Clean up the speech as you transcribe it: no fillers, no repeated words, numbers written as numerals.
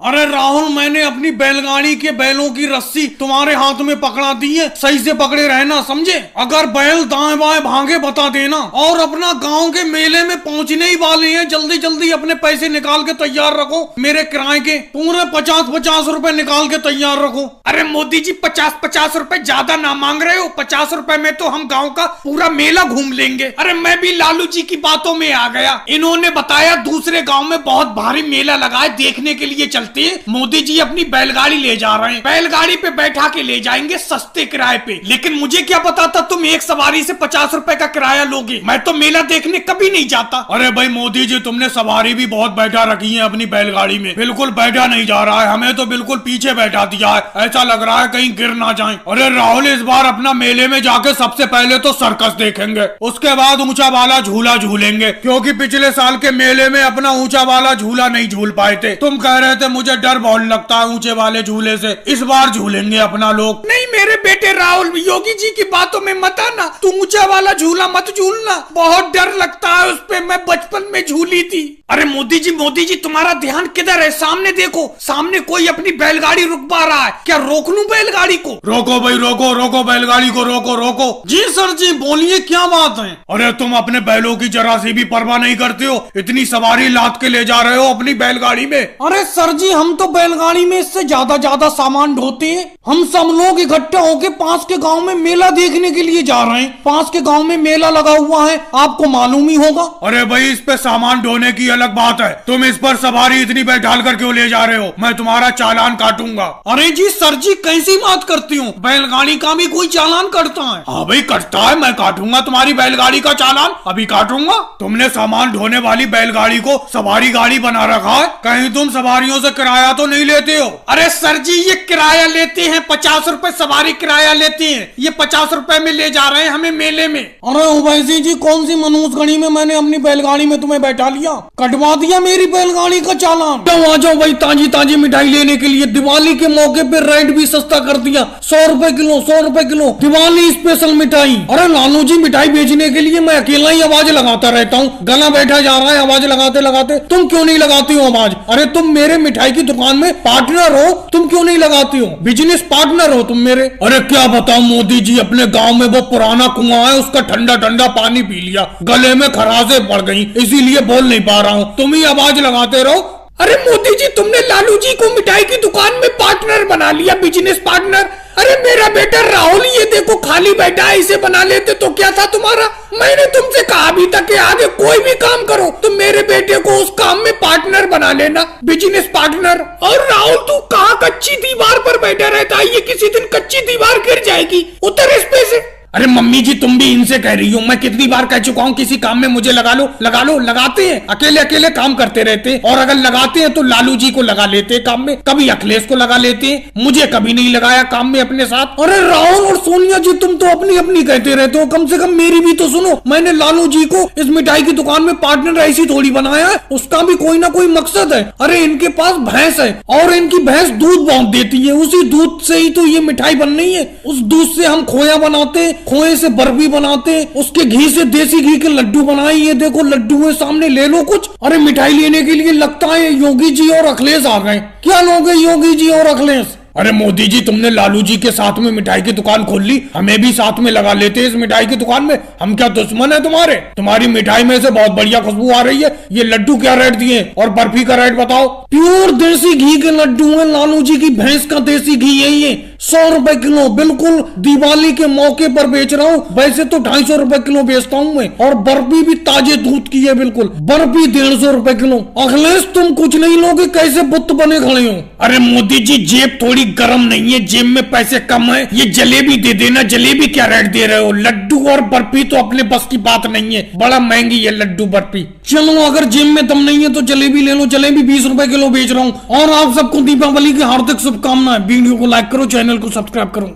अरे राहुल, मैंने अपनी बैलगाड़ी के बैलों की रस्सी तुम्हारे हाथ में पकड़ा दी है, सही से पकड़े रहना, समझे? अगर बैल दाएं बाएं भागे बता देना। और अपना गांव के मेले में पहुंचने ही वाले हैं, जल्दी जल्दी अपने पैसे निकाल के तैयार रखो। मेरे किराए के पूरे 50-50 रुपए निकाल के तैयार रखो। अरे मोदी जी, 50-50 रुपए ज्यादा ना मांग रहे हो? 50 रुपए में तो हम गाँव का पूरा मेला घूम लेंगे। अरे मैं भी लालू जी की बातों में आ गया। इन्होंने बताया दूसरे गाँव में बहुत भारी मेला लगा है, देखने के लिए चलते। मोदी जी अपनी बैलगाड़ी ले जा रहे हैं, बैलगाड़ी पे बैठा के ले जाएंगे सस्ते किराए पे। लेकिन मुझे क्या पता था तुम एक सवारी से 50 रुपए का किराया लोगे। मैं तो मेला देखने कभी नहीं जाता। अरे भाई मोदी जी, तुमने सवारी भी बहुत बैठा रखी है अपनी बैलगाड़ी में, बिल्कुल बैठा नहीं जा रहा है। हमें तो बिल्कुल पीछे बैठा दिया है, ऐसा लग रहा है कहीं गिर ना जाए। अरे राहुल, इस बार अपना मेले में जाके सबसे पहले तो सर्कस देखेंगे, उसके बाद ऊंचा वाला झूला झूलेंगे, क्योंकि पिछले साल के मेले में अपना ऊंचा वाला झूला नहीं झूल पाए थे। तुम कह रहे थे मुझे डर बहुत लगता है ऊंचे वाले झूले से, इस बार झूलेंगे अपना लोग। नहीं मेरे बेटे राहुल, योगी जी की बातों में मत आना। तू ऊंचा वाला झूला मत झूलना, बहुत डर लगता है उस पे। मैं बचपन में झूली थी। अरे मोदी जी तुम्हारा ध्यान किधर है? सामने देखो, सामने कोई अपनी बैलगाड़ी रुक पा रहा है क्या? रोक लूं बैलगाड़ी को? रोको भाई, रोको रोको बैलगाड़ी को, रोको रोको। जी सर जी, बोलिए क्या बात है? अरे तुम अपने बैलों की जरा सी भी परवाह नहीं करते हो, इतनी सवारी लाद के ले जा रहे हो अपनी बैलगाड़ी में। अरे सर जी, हम तो बैलगाड़ी में इससे ज्यादा सामान ढोते हैं। हम सब लोग इकट्ठे होके पास के गांव में मेला देखने के लिए जा रहे हैं। पास के गांव में मेला लगा हुआ है, आपको मालूम ही होगा। अरे भाई, इस पे सामान ढोने की अलग बात है, तुम इस पर सवारी इतनी बैठाल कर क्यों ले जा रहे हो? मैं तुम्हारा चालान काटूंगा। अरे जी सर जी, कैसी बात करती हूँ? बैलगाड़ी का भी कोई चालान करता है? हाँ भाई कटता है, मैं काटूंगा तुम्हारी बैलगाड़ी का चालान, अभी काटूंगा। तुमने सामान ढोने वाली बैलगाड़ी को सवारी गाड़ी बना रखा है, कहीं तुम सवारियों से किराया तो नहीं लेते हो? अरे सर जी, ये किराया लेते हैं, 50 रुपए सवारी किराया लेते हैं। ये 50 रुपए में ले जा रहे हैं हमें मेले में। अरे उवैसी जी, कौन सी मनहूस घड़ी में मैंने अपनी बैलगाड़ी में तुम्हें बैठा लिया, कटवा दिया मेरी बैलगाड़ी का चालान। आ जाओ भाई, ताजी ताजी मिठाई लेने के लिए। दिवाली के मौके पे रेट भी सस्ता कर दिया, 100 रुपए किलो, 100 रुपए किलो दिवाली स्पेशल मिठाई। अरे लालू जी, मिठाई बेचने के लिए मैं अकेला ही आवाज लगाता रहता हूँ, गला बैठा जा रहा है आवाज लगाते लगाते। तुम क्यों नहीं लगाती हो आवाज? अरे तुम मेरे मिठाई की दुकान में पार्टनर हो, तुम क्यों नहीं लगाती हो? बिजनेस पार्टनर हो तुम मेरे। अरे क्या बताऊं मोदी जी, अपने गांव में वो पुराना कुआं है, उसका ठंडा ठंडा पानी पी लिया, गले में खराशे पड़ गई, इसीलिए बोल नहीं पा रहा हूँ। तुम ही आवाज लगाते रहो। अरे मोदी जी, तुमने लालू जी को मिठाई की दुकान में पार्टनर बना लिया, बिजनेस पार्टनर। अरे मेरा बेटा राहुल, ये देखो खाली बैठा है, इसे बना लेते तो क्या था तुम्हारा? मैंने तुमसे कहा भी था कि आगे कोई भी काम करो तो मेरे बेटे को उस काम में पार्टनर बना लेना, बिजनेस पार्टनर। और राहुल, तू कहाँ कच्ची दीवार पर बैठा रहता है? ये किसी दिन कच्ची दीवार गिर जाएगी, उतर इस पे से। अरे मम्मी जी, तुम भी इनसे कह रही हो, मैं कितनी बार कह चुका हूँ किसी काम में मुझे लगा लो लगा लो। लगाते हैं, अकेले अकेले काम करते रहते हैं, और अगर लगाते हैं तो लालू जी को लगा लेते हैं काम में, कभी अखिलेश को लगा लेते हैं, मुझे कभी नहीं लगाया काम में अपने साथ। अरे राहुल और सोनिया जी, तुम तो अपनी अपनी कहते रहते हो, कम से कम मेरी भी तो सुनो। मैंने लालू जी को इस मिठाई की दुकान में पार्टनर ऐसी थोड़ी बनाया है, उसका भी कोई ना कोई मकसद है। अरे इनके पास भैंस है और इनकी भैंस दूध बहुत देती है, उसी दूध से ही तो ये मिठाई बन रही है। उस दूध से हम खोया बनाते, खोए से बर्फी बनाते, उसके घी से देसी घी के लड्डू बनाए। ये देखो लड्डू है सामने, ले लो कुछ। अरे मिठाई लेने के लिए लगता है योगी जी और अखिलेश आ गए। क्या लोगे योगी जी और अखिलेश? अरे मोदी जी, तुमने लालू जी के साथ में मिठाई की दुकान खोल ली, हमें भी साथ में लगा लेते इस मिठाई की दुकान में। हम क्या दुश्मन है तुम्हारे? तुम्हारी मिठाई में से बहुत बढ़िया खुशबू आ रही है। ये लड्डू क्या रेट दिए और बर्फी का रेट बताओ? प्योर देसी घी के लड्डू है, लालू जी की भैंस का देसी घी है ये, 100 रुपए किलो, बिल्कुल दिवाली के मौके पर बेच रहा हूँ। वैसे तो 250 रुपए किलो बेचता हूँ मैं, और बर्फी भी ताजे दूध की है, बिल्कुल बर्फी 150 रुपए किलो। अखिलेश, तुम कुछ नहीं लोगे, कैसे बुत बने खड़े हो? अरे मोदी जी, जेब थोड़ी गरम नहीं है, जेब में पैसे कम है। ये जलेबी दे देना। जलेबी क्या रेट दे रहे हो? लड्डू और बर्फी तो अपने बस की बात नहीं है, बड़ा महंगी है लड्डू बर्फी। चलो, अगर जेब में दम नहीं है तो जलेबी ले लो। जलेबी 20 रुपए किलो बेच रहा हूँ। और आप सबको दीपावली की हार्दिक शुभकामनाएं। वीडियो को लाइक करो, चैनल को सब्सक्राइब करो।